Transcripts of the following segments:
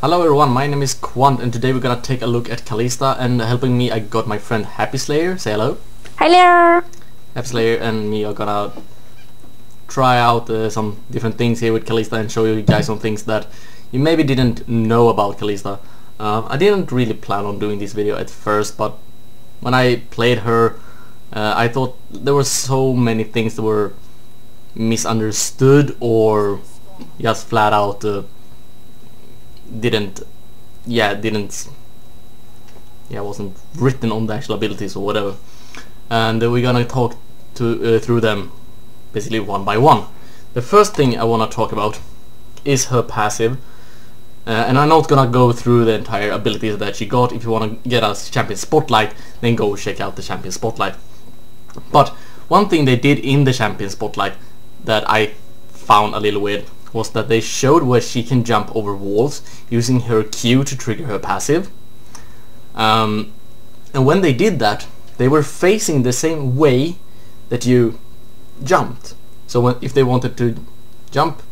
Hello everyone, my name is Quant and today we're gonna take a look at Kalista, and helping me I got my friend Happy Slayer. Say hello. Hello. Happy Slayer and me are gonna try out some different things here with Kalista and show you guys some things that you maybe didn't know about Kalista. I didn't really plan on doing this video at first, but when I played her I thought there were so many things that were misunderstood or just flat out wasn't written on the actual abilities or whatever, and we're gonna talk through them basically one by one. The first thing I want to talk about is her passive, and I'm not gonna go through the entire abilities that she got. If you want to get a champion spotlight, then go check out the champion spotlight. But one thing they did in the champion spotlight that I found a little weird was that they showed where she can jump over walls using her Q to trigger her passive. And when they did that, they were facing the same way that you jumped. So if they wanted to jump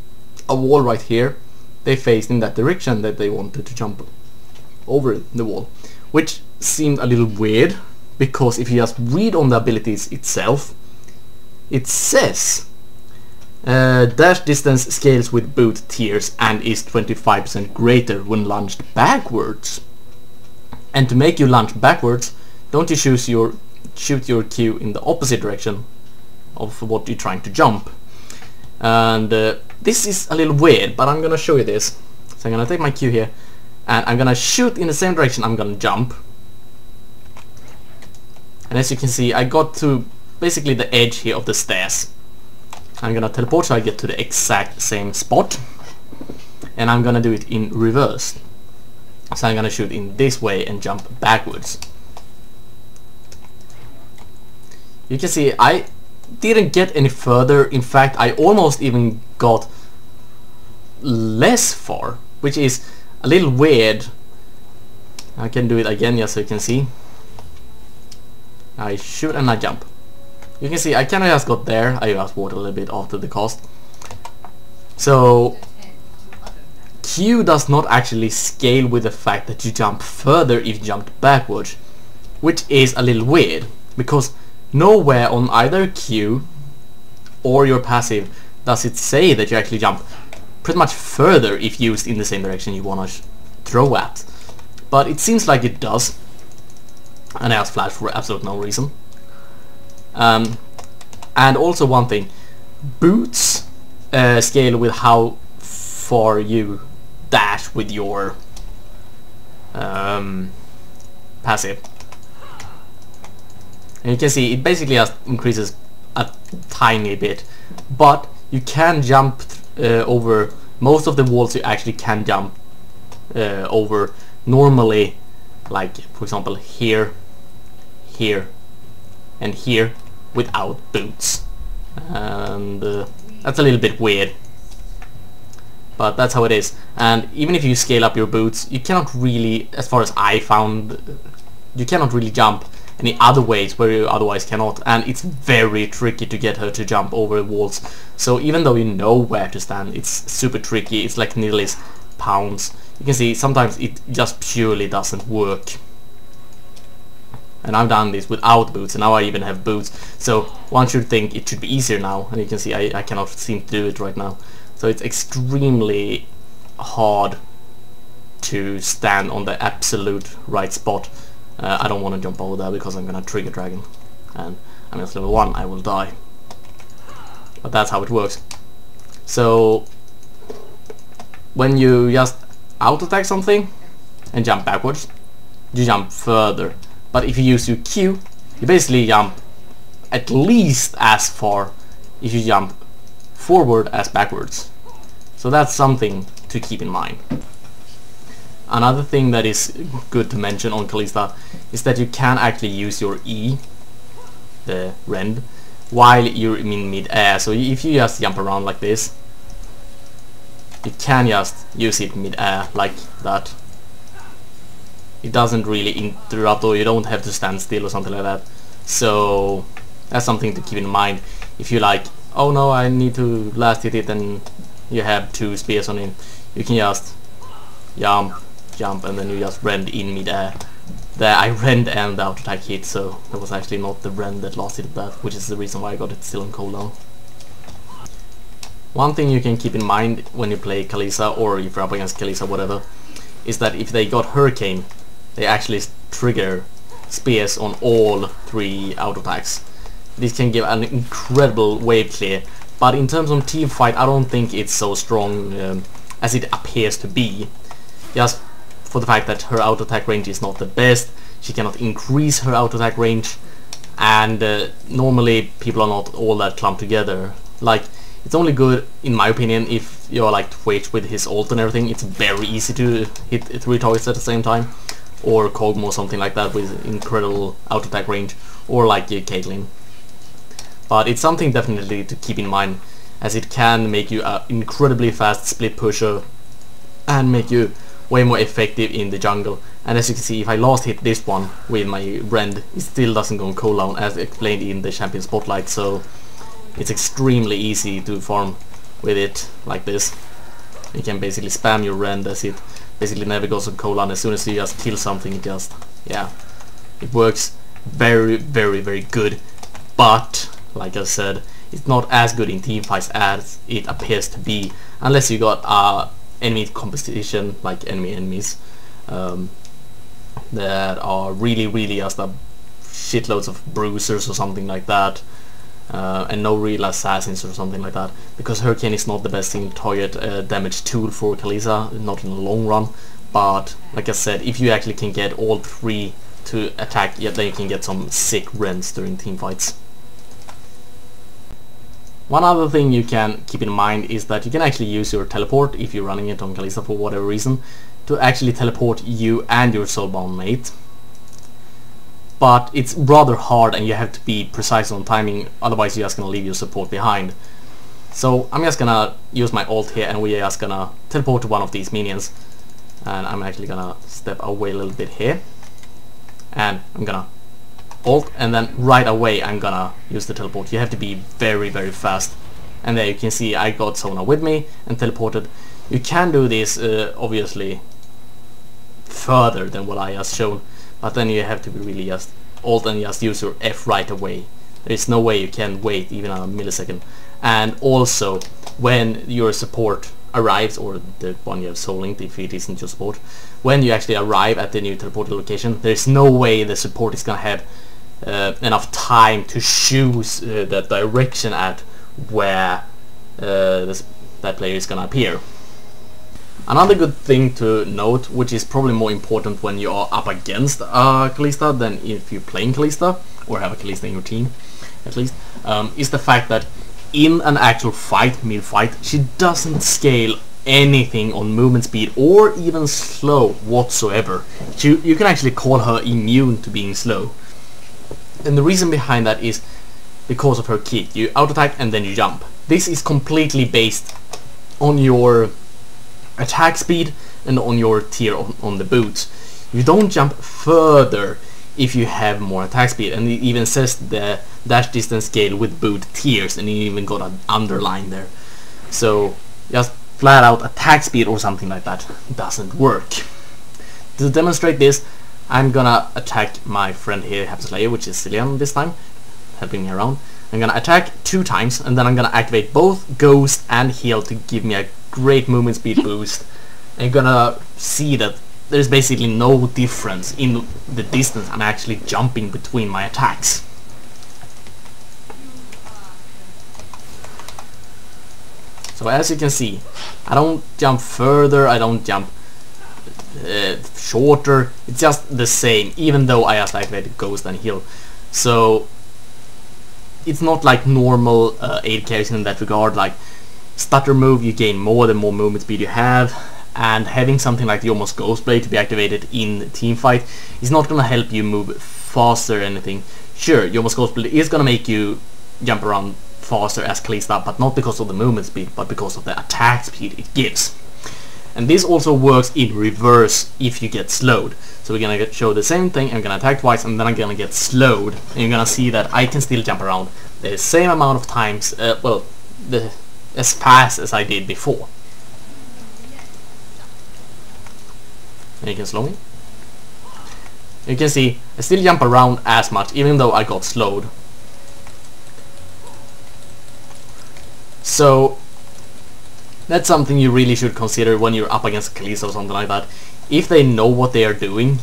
a wall right here, they faced in that direction that they wanted to jump over the wall, which seemed a little weird, because if you just read on the abilities itself, it says dash distance scales with boot tiers and is 25% greater when lunged backwards. And to make you lunge backwards, don't you shoot your Q in the opposite direction of what you're trying to jump. And this is a little weird, but I'm gonna show you this. So I'm gonna take my Q here and I'm gonna shoot in the same direction I'm gonna jump. And as you can see, I got to basically the edge here of the stairs. I'm gonna teleport so I get to the exact same spot, and I'm gonna do it in reverse. So I'm gonna shoot in this way and jump backwards. You can see I didn't get any further. In fact, I almost even got less far, which is a little weird. I can do it again just so you can see. I shoot and I jump. You can see I kinda just got there. I just walked a little bit after the cost. So Q does not actually scale with the fact that you jump further if you jumped backwards, which is a little weird, because nowhere on either Q or your passive does it say that you actually jump pretty much further if used in the same direction you wanna throw at. But it seems like it does, and I just flash for absolute no reason. And also one thing, boots scale with how far you dash with your passive. And you can see it basically just increases a tiny bit, but you can jump over most of the walls. You actually can jump over normally, like for example here, here and here, without boots. And that's a little bit weird, but that's how it is. And even if you scale up your boots, you cannot really, as far as I found, you cannot really jump any other ways where you otherwise cannot, and it's very tricky to get her to jump over walls. So even though you know where to stand, it's super tricky. It's like needless pounds. You can see sometimes it just purely doesn't work. And I've done this without boots, and now I even have boots. So one should think it should be easier now, and you can see I cannot seem to do it right now. So it's extremely hard to stand on the absolute right spot. I don't want to jump over there because I'm gonna trigger dragon, and I'm at level 1, I will die. But that's how it works. So when you just auto attack something and jump backwards, you jump further. But if you use your Q, you basically jump at least as far if you jump forward as backwards. So that's something to keep in mind. Another thing that is good to mention on Kalista is that you can actually use your E, the rend, while you're in mid-air. So if you just jump around like this, you can just use it mid-air like that. It doesn't really interrupt, or you don't have to stand still or something like that. So that's something to keep in mind. If you like, oh no, I need to last hit it, and you have 2 spears on him, you can just jump, jump, and then you just rend in midair. There I rend and the auto attack hit, so it was actually not the rend that lasted that, which is the reason why I got it still on cooldown. One thing you can keep in mind when you play Kalista, or if you're up against Kalista, whatever, is that if they got Hurricane, they actually trigger spears on all 3 auto attacks. This can give an incredible wave clear, but in terms of team fight, I don't think it's so strong as it appears to be. Just for the fact that her auto attack range is not the best, she cannot increase her auto attack range, and normally people are not all that clumped together. Like, it's only good, in my opinion, if you're like Twitch with his ult and everything. It's very easy to hit 3 targets at the same time, or Kog'Maw or something like that with incredible auto attack range, or like Caitlyn. But it's something definitely to keep in mind, as it can make you an incredibly fast split pusher and make you way more effective in the jungle. And as you can see, if I last hit this one with my rend, it still doesn't go on cooldown, as explained in the champion spotlight, so it's extremely easy to farm with it like this. You can basically spam your rend, as it basically never goes on cooldown. As soon as you just kill something, it just, yeah, it works very, very, very good. But like I said, it's not as good in team fights as it appears to be, unless you got enemy competition, like enemies that are really just a shitloads of bruisers or something like that, and no real assassins or something like that, because Hurricane is not the best single target damage tool for Kalista, not in the long run. But like I said, if you actually can get all 3 to attack, yeah, then you can get some sick rends during team fights. One other thing you can keep in mind is that you can actually use your teleport, if you're running it on Kalista for whatever reason, to actually teleport you and your soulbound mate. But it's rather hard, and you have to be precise on timing, otherwise you're just gonna leave your support behind. So I'm just gonna use my ult here, and we're just gonna teleport to one of these minions. And I'm actually gonna step away a little bit here, and I'm gonna ult, and then right away I'm gonna use the teleport. You have to be very, very fast. And there you can see I got Sona with me and teleported. You can do this obviously further than what I just shown, but then you have to be really just ult and just use your F right away. There is no way you can wait even a millisecond. And also, when your support arrives, or the one you have soul linked if it isn't your support, when you actually arrive at the new teleported location, there's no way the support is gonna have enough time to choose the direction at where that player is gonna appear. Another good thing to note, which is probably more important when you are up against Kalista than if you're playing Kalista, or have a Kalista in your team at least, is the fact that in an actual fight, mid-fight, she doesn't scale anything on movement speed or even slow whatsoever. You can actually call her immune to being slow. And the reason behind that is because of her kick. You auto-attack and then you jump. This is completely based on your attack speed and on your tier on the boots. You don't jump further if you have more attack speed, and it even says the dash distance scale with boot tiers, and you even got an underline there. So just flat out attack speed or something like that doesn't work. To demonstrate this, I'm gonna attack my friend here, Slayer, which is Cillian this time, helping me around. I'm gonna attack 2 times, and then I'm gonna activate both Ghost and Heal to give me a great movement speed boost. And you're gonna see that there's basically no difference in the distance I'm actually jumping between my attacks. So as you can see, I don't jump further, I don't jump shorter, it's just the same, even though I just activated Ghost and Heal. So it's not like normal AD carries in that regard. Like stutter move, you gain more the more movement speed you have, and having something like the Almost Ghost Blade to be activated in team fight is not gonna help you move faster or anything. Sure, your Almost Ghost Blade is gonna make you jump around faster as Kalista, but not because of the movement speed, but because of the attack speed it gives. And this also works in reverse if you get slowed. So we're gonna show the same thing. I'm gonna attack twice, and then I'm gonna get slowed, and you're gonna see that I can still jump around the same amount of times, as fast as I did before. And you can slow me. You can see I still jump around as much, even though I got slowed. So that's something you really should consider when you're up against Kalista or something like that. If they know what they are doing,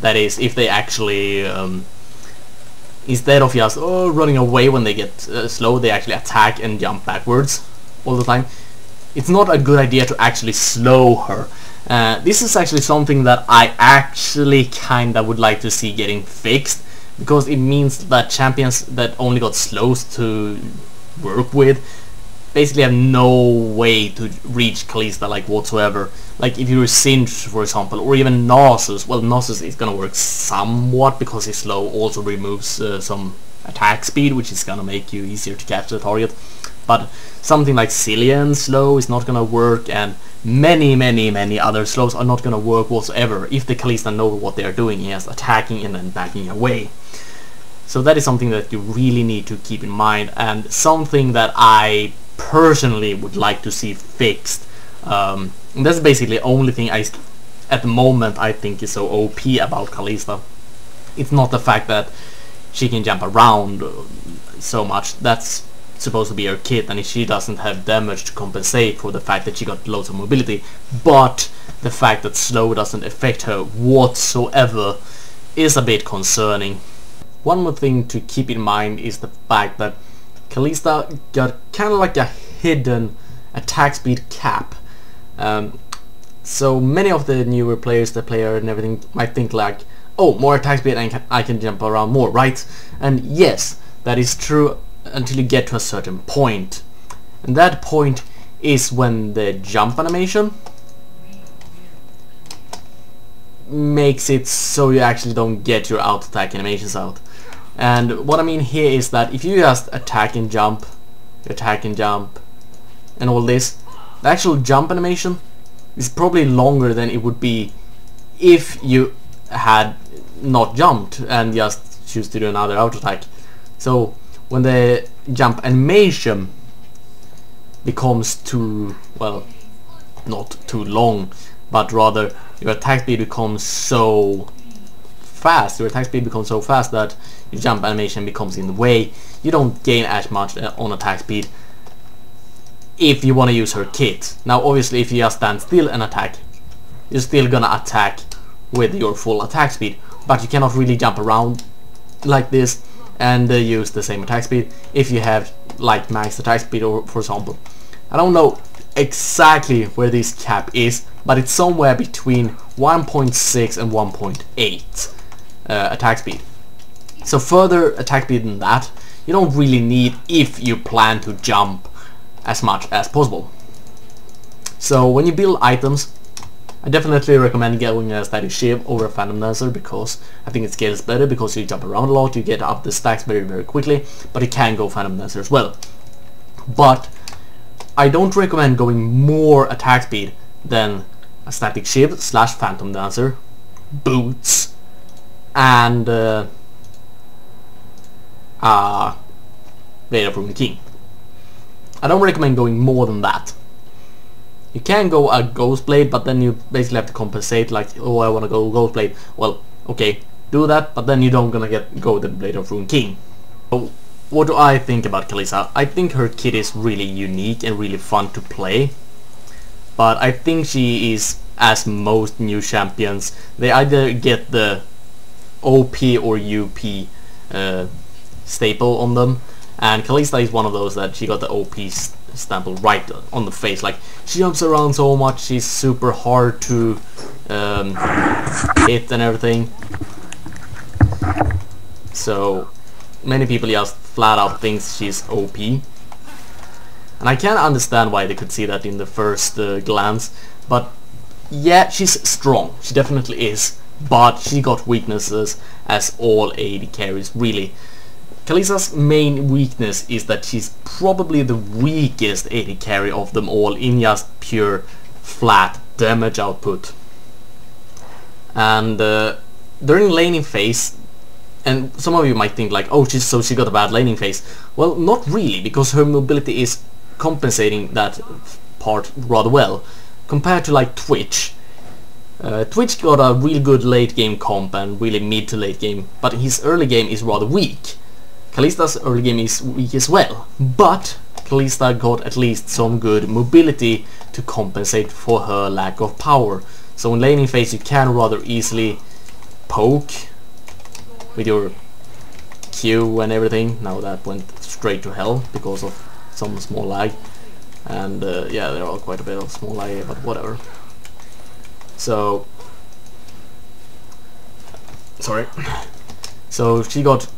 that is, if they actually instead of just running away when they get slow, they actually attack and jump backwards all the time. It's not a good idea to actually slow her. This is actually something that I actually kinda would like to see getting fixed, because it means that champions that only got slows to work with basically have no way to reach Kalista like whatsoever. Like if you're Singe, for example, or even Nasus. Well, Nasus is gonna work somewhat because his slow also removes some attack speed, which is gonna make you easier to catch the target. But something like Cillian's slow is not gonna work, and many other slows are not gonna work whatsoever if the Kalista know what they are doing, yes, attacking and then backing away. So that is something that you really need to keep in mind, and something that I personally would like to see fixed. And that's basically the only thing at the moment I think is so OP about Kalista. It's not the fact that she can jump around so much. That's supposed to be her kit, and if she doesn't have damage to compensate for the fact that she got loads of mobility, but the fact that slow doesn't affect her whatsoever is a bit concerning. One more thing to keep in mind is the fact that Kalista got kind of like a hidden attack speed cap. So many of the newer players that play her and everything might think like, oh, more attack speed and I can jump around more, right? And yes, that is true until you get to a certain point. And that point is when the jump animation makes it so you actually don't get your auto attack animations out. And what I mean here is that if you just attack and jump, and all this, the actual jump animation is probably longer than it would be if you had not jumped and just choose to do another auto attack. So when the jump animation becomes too, well, not too long, but rather your attack speed becomes so fast, that your jump animation becomes in the way, you don't gain as much on attack speed if you want to use her kit. Now obviously if you just stand still and attack, you're still gonna attack with your full attack speed, but you cannot really jump around like this and use the same attack speed if you have like max attack speed, or for example. I don't know exactly where this cap is, but it's somewhere between 1.6 and 1.8 attack speed. So further attack speed than that you don't really need if you plan to jump as much as possible. So when you build items, I definitely recommend going a Static Shiv over a Phantom Dancer, because I think it scales better, because you jump around a lot, you get up the stacks very quickly, but you can go Phantom Dancer as well. But I don't recommend going more attack speed than a Static Shiv / Phantom Dancer, boots, and Blade of Ruined King. I don't recommend going more than that. You can go a Ghost Blade, but then you basically have to compensate, like, oh, I want to go Ghost Blade. Well, okay, do that, but then you don't gonna go the Blade of Ruined King. So what do I think about Kalista? I think her kit is really unique and really fun to play, but I think she is, as most new champions, they either get the OP or UP staple on them, and Kalista is one of those that she got the OP stample right on the face. Like, she jumps around so much, she's super hard to hit and everything. So many people just flat out think she's OP, and I can understand why they could see that in the first glance. But yeah, she's strong, she definitely is, but she got weaknesses, as all AD carries really. Kalista's main weakness is that she's probably the weakest AD carry of them all in just pure flat damage output. And during laning phase, and some of you might think like, oh, she got a bad laning phase. Well, not really, because her mobility is compensating that part rather well. Compared to like Twitch, Twitch got a really good late game comp and really mid to late game, but his early game is rather weak. Kalista's early game is weak as well, but Kalista got at least some good mobility to compensate for her lack of power. So in laning phase you can rather easily poke with your Q and everything. Now that went straight to hell because of some small lag, and yeah, there are quite a bit of small lag, but whatever. So sorry. So she got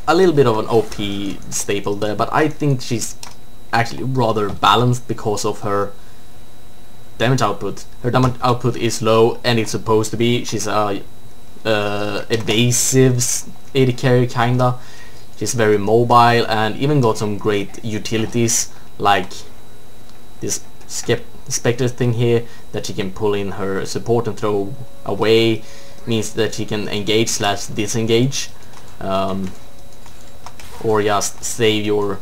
a little bit of an OP staple there, but I think she's actually rather balanced because of her damage output. Her damage output is low, and it's supposed to be. She's a evasive AD carry kinda. She's very mobile and even got some great utilities like this Spectre thing here that she can pull in her support and throw away. Means that she can engage slash disengage, or just save your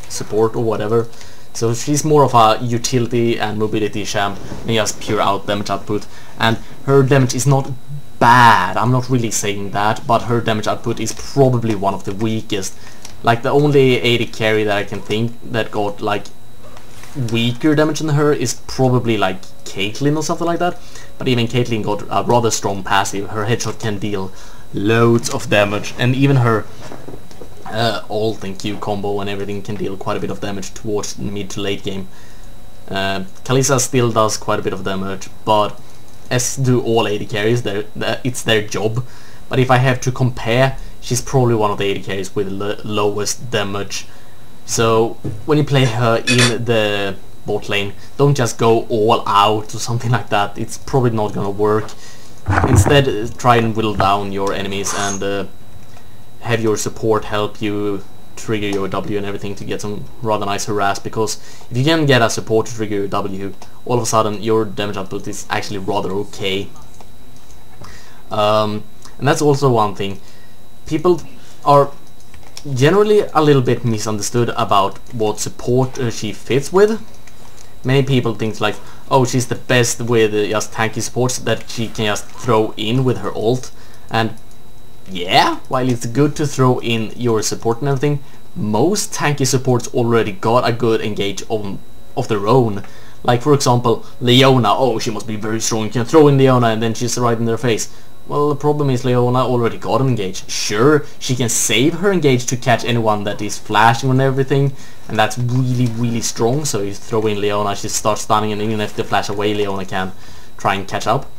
support or whatever. So she's more of a utility and mobility champ than just pure out damage output, and her damage is not bad, I'm not really saying that, but her damage output is probably one of the weakest. Like the only AD carry that I can think that got like weaker damage than her is probably like Caitlyn or something like that, but even Caitlyn got a rather strong passive. Her headshot can deal loads of damage, and even her ult and Q combo and everything can deal quite a bit of damage towards mid to late game. Kalista still does quite a bit of damage, but as do all AD carries, it's their job. But if I have to compare, she's probably one of the AD carries with the lowest damage. So when you play her in the bot lane, don't just go all out or something like that. It's probably not gonna work. Instead, try and whittle down your enemies and have your support help you trigger your W and everything to get some rather nice harass, because if you can get a support to trigger your W, all of a sudden your damage output is actually rather okay. And that's also one thing. People are generally a little bit misunderstood about what support she fits with. Many people think like, oh, she's the best with just tanky supports that she can just throw in with her ult, and yeah, while it's good to throw in your support and everything, most tanky supports already got a good engage of their own. Like for example, Leona, oh, she must be very strong, you can throw in Leona and then she's right in their face. Well, the problem is Leona already got an engage. Sure, she can save her engage to catch anyone that is flashing and everything, and that's really strong. So you throw in Leona, she starts stunning, and even if they flash away, Leona can try and catch up.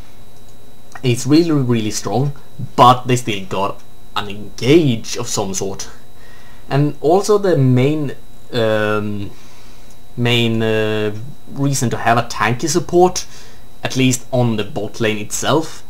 It's really strong, but they still got an engage of some sort. And also the main reason to have a tanky support, at least on the bot lane itself,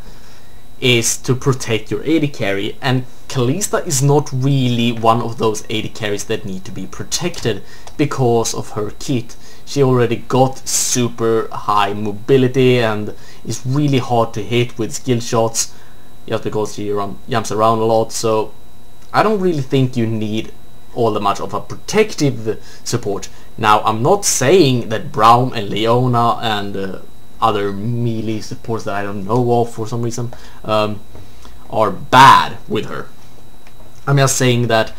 is to protect your AD carry, and Kalista is not really one of those AD carries that need to be protected because of her kit. She already got super high mobility and is really hard to hit with skill shots just because she jumps around a lot, so I don't really think you need all that much of a protective support. Now, I'm not saying that Braum and Leona and other melee supports that I don't know of for some reason are bad with her. I'm just saying that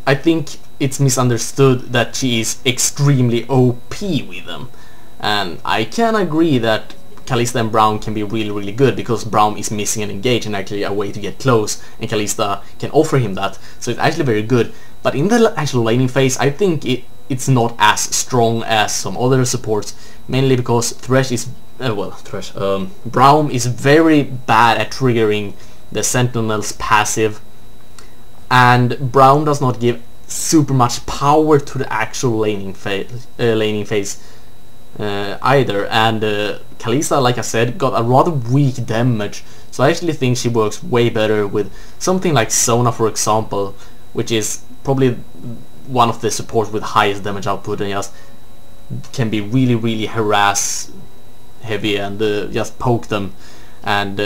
I think it's misunderstood that she is extremely OP with them, and I can agree that Kalista and Braum can be really good because Braum is missing an engage and actually a way to get close, and Kalista can offer him that, so it's actually very good. But in the actual laning phase, I think it's not as strong as some other supports, mainly because Thresh is Braum is very bad at triggering the Sentinel's passive, and Braum does not give super much power to the actual laning phase either. And Kalista, like I said, got a rather weak damage, so I actually think she works way better with something like Sona, for example, which is probably one of the supports with highest damage output and just can be really harass heavy and just poke them. And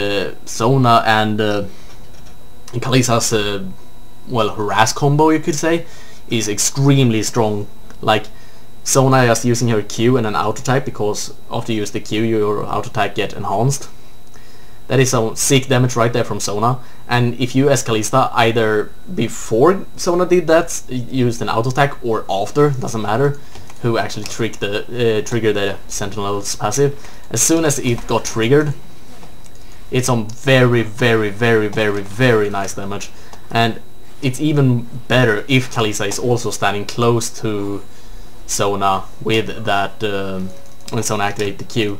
Sona and Kalista's harass combo, you could say, is extremely strong. Like Sona just using her Q and an auto type, because after you use the Q your auto type get enhanced, That is some sick damage right there from Sona. And if you as Kalista either before Sona did that used an auto attack or after, doesn't matter who actually triggered the Sentinel's passive, as soon as it got triggered, it's some very nice damage. And it's even better if Kalista is also standing close to Sona with that when Sona activate the Q.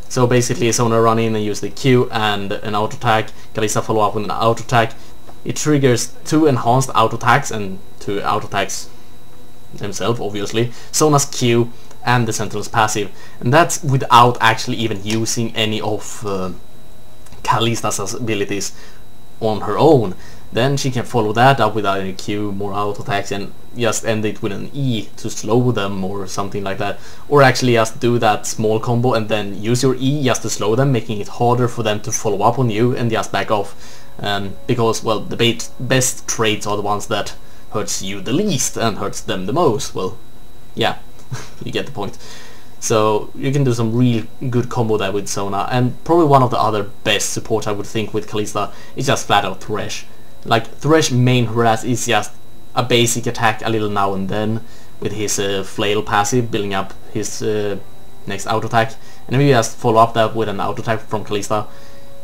So basically Sona run in and use the Q and an auto attack, Kalista follow up with an auto attack. It triggers 2 enhanced auto attacks and 2 auto attacks themselves, obviously, Sona's Q and the Sentinel's passive, and that's without actually even using any of Kalista's abilities on her own. Then she can follow that up without any Q, more auto attacks, and just end it with an E to slow them or something like that. Or actually just do that small combo and then use your E just to slow them, making it harder for them to follow up on you and just back off. Because, well, the best trades are the ones that hurts you the least and hurts them the most. Well, yeah, you get the point. So you can do some real good combo there with Sona, and probably one of the other best support I would think with Kalista is just flat out Thresh. Like, Thresh main harass is just a basic attack a little now and then with his flail passive, building up his next auto attack, and if you just follow up that with an auto attack from Kalista,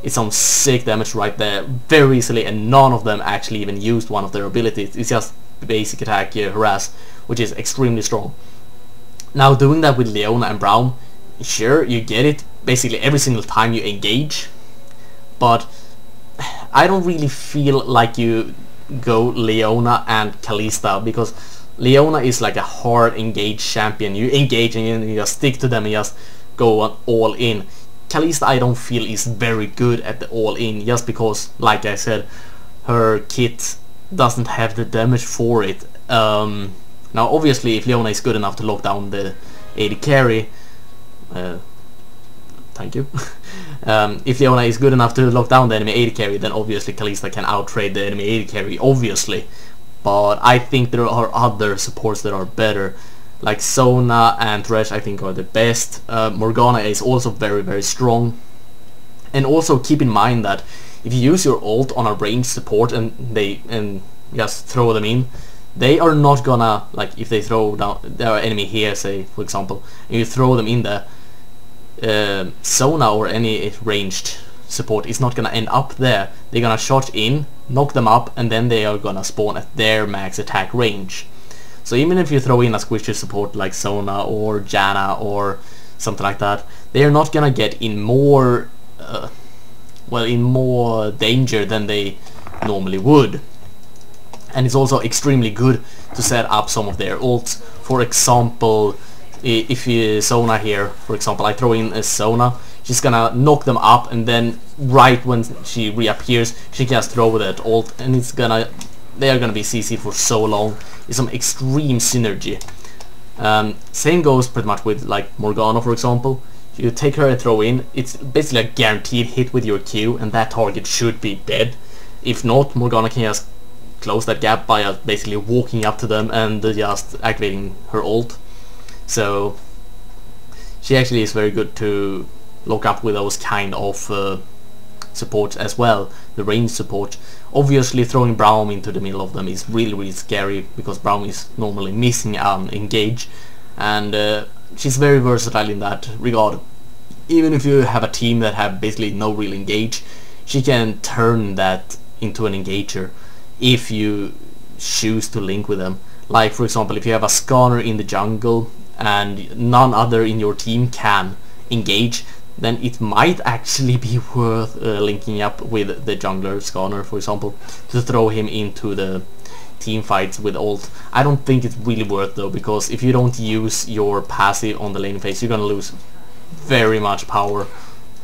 it's some sick damage right there very easily, and none of them actually even used one of their abilities. It's just basic attack harass, which is extremely strong. Now, doing that with Leona and Braum, sure, you get it basically every single time you engage, but I don't really feel like you go Leona and Kalista, because Leona is like a hard engage champion. You engage and you just stick to them and just go all in. Kalista I don't feel is very good at the all in, just because, like I said, her kit doesn't have the damage for it. Now obviously if Leona is good enough to lock down the AD carry, thank you. If Leona is good enough to lock down the enemy AD carry, then obviously Kalista can out-trade the enemy AD carry, obviously. But I think there are other supports that are better. Like Sona and Thresh I think are the best. Morgana is also very strong. And also keep in mind that if you use your ult on a ranged support and just throw them in, they are not gonna, like, if they throw down their enemy here, say for example, and you throw them in there, Sona or any ranged support is not gonna end up there. They're gonna shot in, knock them up, and then they are gonna spawn at their max attack range. So even if you throw in a squishy support like Sona or Janna or something like that, they are not gonna get in more in more danger than they normally would. And it's also extremely good to set up some of their ults. For example, if you Sona here, for example, I throw in a Sona, she's gonna knock them up, and then right when she reappears, she can just throw that ult, and they are gonna be CC for so long. It's some extreme synergy. Same goes pretty much with like Morgana, for example. You take her and throw in, it's basically a guaranteed hit with your Q, and that target should be dead. If not, Morgana can just close that gap by basically walking up to them and just activating her ult. So she actually is very good to lock up with those kind of supports as well, the range support. Obviously throwing Braum into the middle of them is really scary, because Braum is normally missing an engage, and she's very versatile in that regard. Even if you have a team that have basically no real engage, she can turn that into an engager if you choose to link with them. Like for example, if you have a scanner in the jungle and none other in your team can engage, then it might actually be worth linking up with the jungler scanner, for example, to throw him into the team fights with ult. I don't think it's really worth though, because if you don't use your passive on the lane phase, you're gonna lose very much power.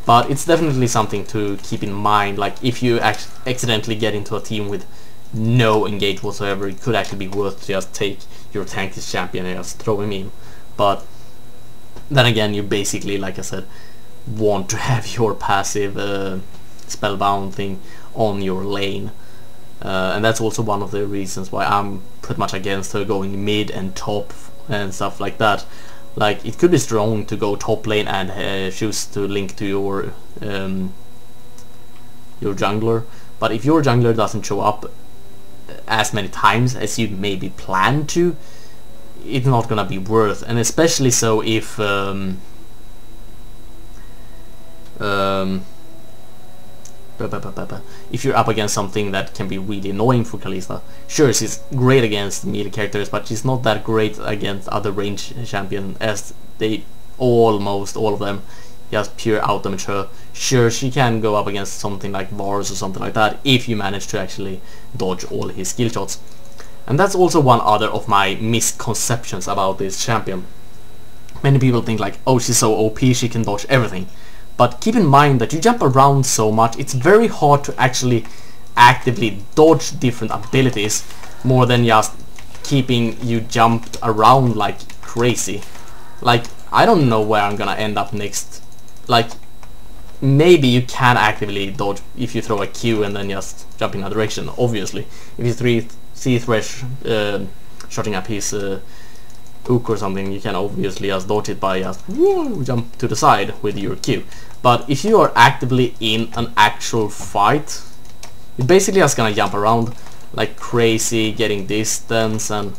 But it's definitely something to keep in mind. Like if you accidentally get into a team with no engage whatsoever, it could actually be worth to just take your tankiest champion and just throw him in. But then again, you basically, like I said, want to have your passive spellbound thing on your lane, and that's also one of the reasons why I'm pretty much against her going mid and top and stuff like that. Like, it could be strong to go top lane and choose to link to your your jungler. But if your jungler doesn't show up as many times as you maybe plan to, it's not gonna be worth. And especially so if if you're up against something that can be really annoying for Kalista. Sure, she's great against melee characters, but she's not that great against other range champions, as they almost all of them just pure out damage her. Sure, she can go up against something like Varus or something like that if you manage to actually dodge all his skill shots. And that's also one other of my misconceptions about this champion. Many people think like, oh, she's so OP, she can dodge everything. But keep in mind that you jump around so much, it's very hard to actually actively dodge different abilities more than just keeping you jumped around like crazy. Like, I don't know where I'm gonna end up next. Like, maybe you can actively dodge if you throw a Q and then just jump in a direction, obviously. If you see Thresh shooting up his hook or something, you can obviously just dodge it by just jump to the side with your Q. But if you are actively in an actual fight, you're basically just gonna jump around like crazy, getting distance, and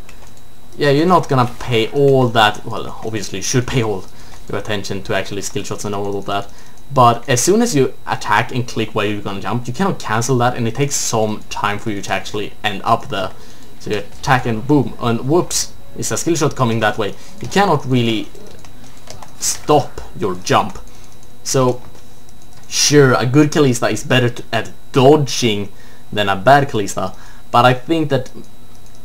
yeah, you're not gonna pay all that, well, obviously you should pay all your attention to actually skill shots and all of that, but as soon as you attack and click where you're gonna jump, you cannot cancel that, and it takes some time for you to actually end up there. So you attack and boom, and whoops, it's a skill shot coming that way. You cannot really stop your jump. So sure, a good Kalista is better at dodging than a bad Kalista, but I think that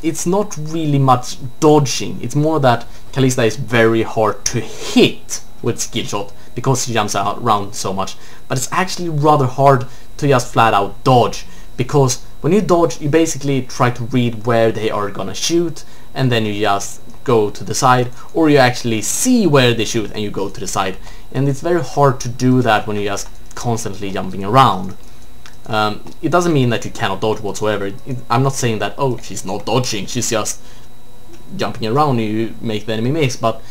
it's not really much dodging. It's more that Kalista is very hard to hit with skill shot because she jumps around so much. But it's actually rather hard to just flat out dodge, because when you dodge, you basically try to read where they are gonna shoot, and then you just go to the side, or you actually see where they shoot and you go to the side. And it's very hard to do that when you're just constantly jumping around. It doesn't mean that you cannot dodge whatsoever. I'm not saying that, oh, she's not dodging, she's just jumping around and you make the enemy miss, but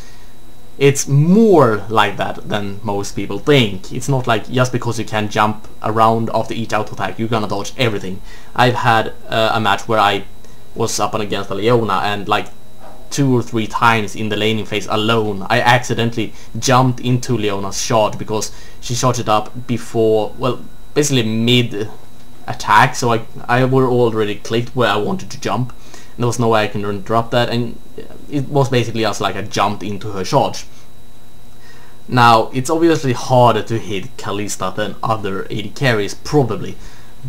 it's more like that than most people think. It's not like just because you can jump around after each auto attack, you're gonna dodge everything. I've had a match where I was up against a Leona, and like 2 or 3 times in the laning phase alone, I accidentally jumped into Leona's charge because she charged up before, well, basically mid attack, so I were already clicked where I wanted to jump, and there was no way I can interrupt that, and it was basically just like I jumped into her charge. Now, it's obviously harder to hit Kalista than other AD carries, probably,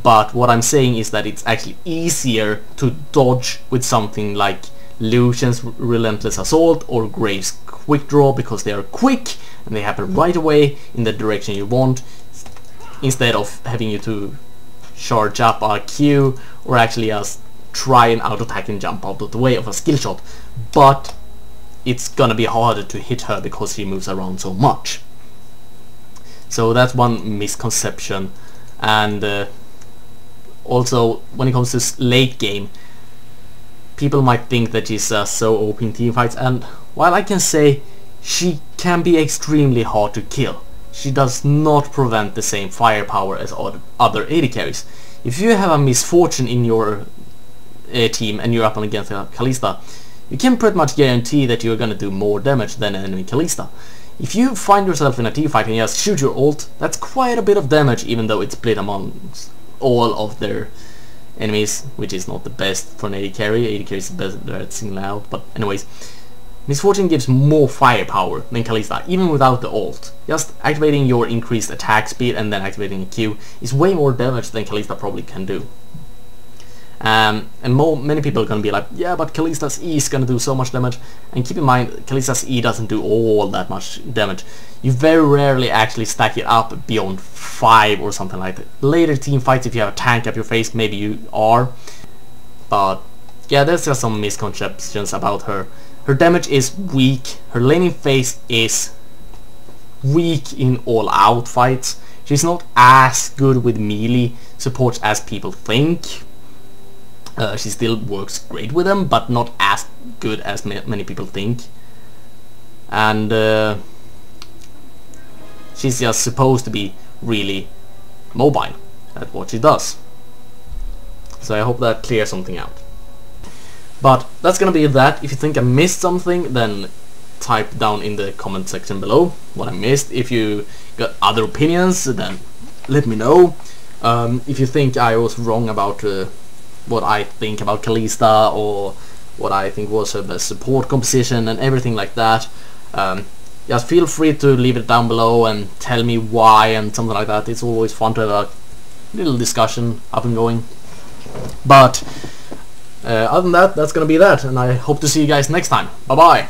but what I'm saying is that it's actually easier to dodge with something like Lucian's Relentless Assault or Graves' Quick Draw, because they are quick and they happen right away in the direction you want, instead of having you to charge up a Q or actually just try and auto attack and jump out of the way of a skill shot. But it's gonna be harder to hit her because she moves around so much. So that's one misconception. And also, when it comes to late game, people might think that she's so OP in teamfights, and while I can say she can be extremely hard to kill, she does not prevent the same firepower as other AD carries. If you have a misfortune in your team and you're up against a Kalista, you can pretty much guarantee that you're gonna do more damage than an enemy Kalista. If you find yourself in a teamfight and you just shoot your ult, that's quite a bit of damage, even though it's split amongst all of their enemies, which is not the best for an AD carry. AD carry is the best at singling out, but anyways, Misfortune gives more firepower than Kalista, even without the ult. Just activating your increased attack speed and then activating a Q is way more damage than Kalista probably can do. And many people are gonna be like, yeah, but Kalista's E is gonna do so much damage. And keep in mind, Kalista's E doesn't do all that much damage. You very rarely actually stack it up beyond 5 or something like that. Later team fights, if you have a tank up your face, maybe you are. But yeah, there's just some misconceptions about her. Her damage is weak. Her laning phase is weak in all-out fights. She's not as good with melee supports as people think. She still works great with them, but not as good as many people think. And she's just supposed to be really mobile. at what she does. So I hope that clears something out. But that's gonna be that. If you think I missed something, then type down in the comment section below what I missed. If you got other opinions, then let me know. If you think I was wrong about what I think about Kalista, or what I think was her best support composition and everything like that, just feel free to leave it down below and tell me why and something like that. It's always fun to have a little discussion up and going. But other than that, that's gonna be that, and I hope to see you guys next time. Bye bye.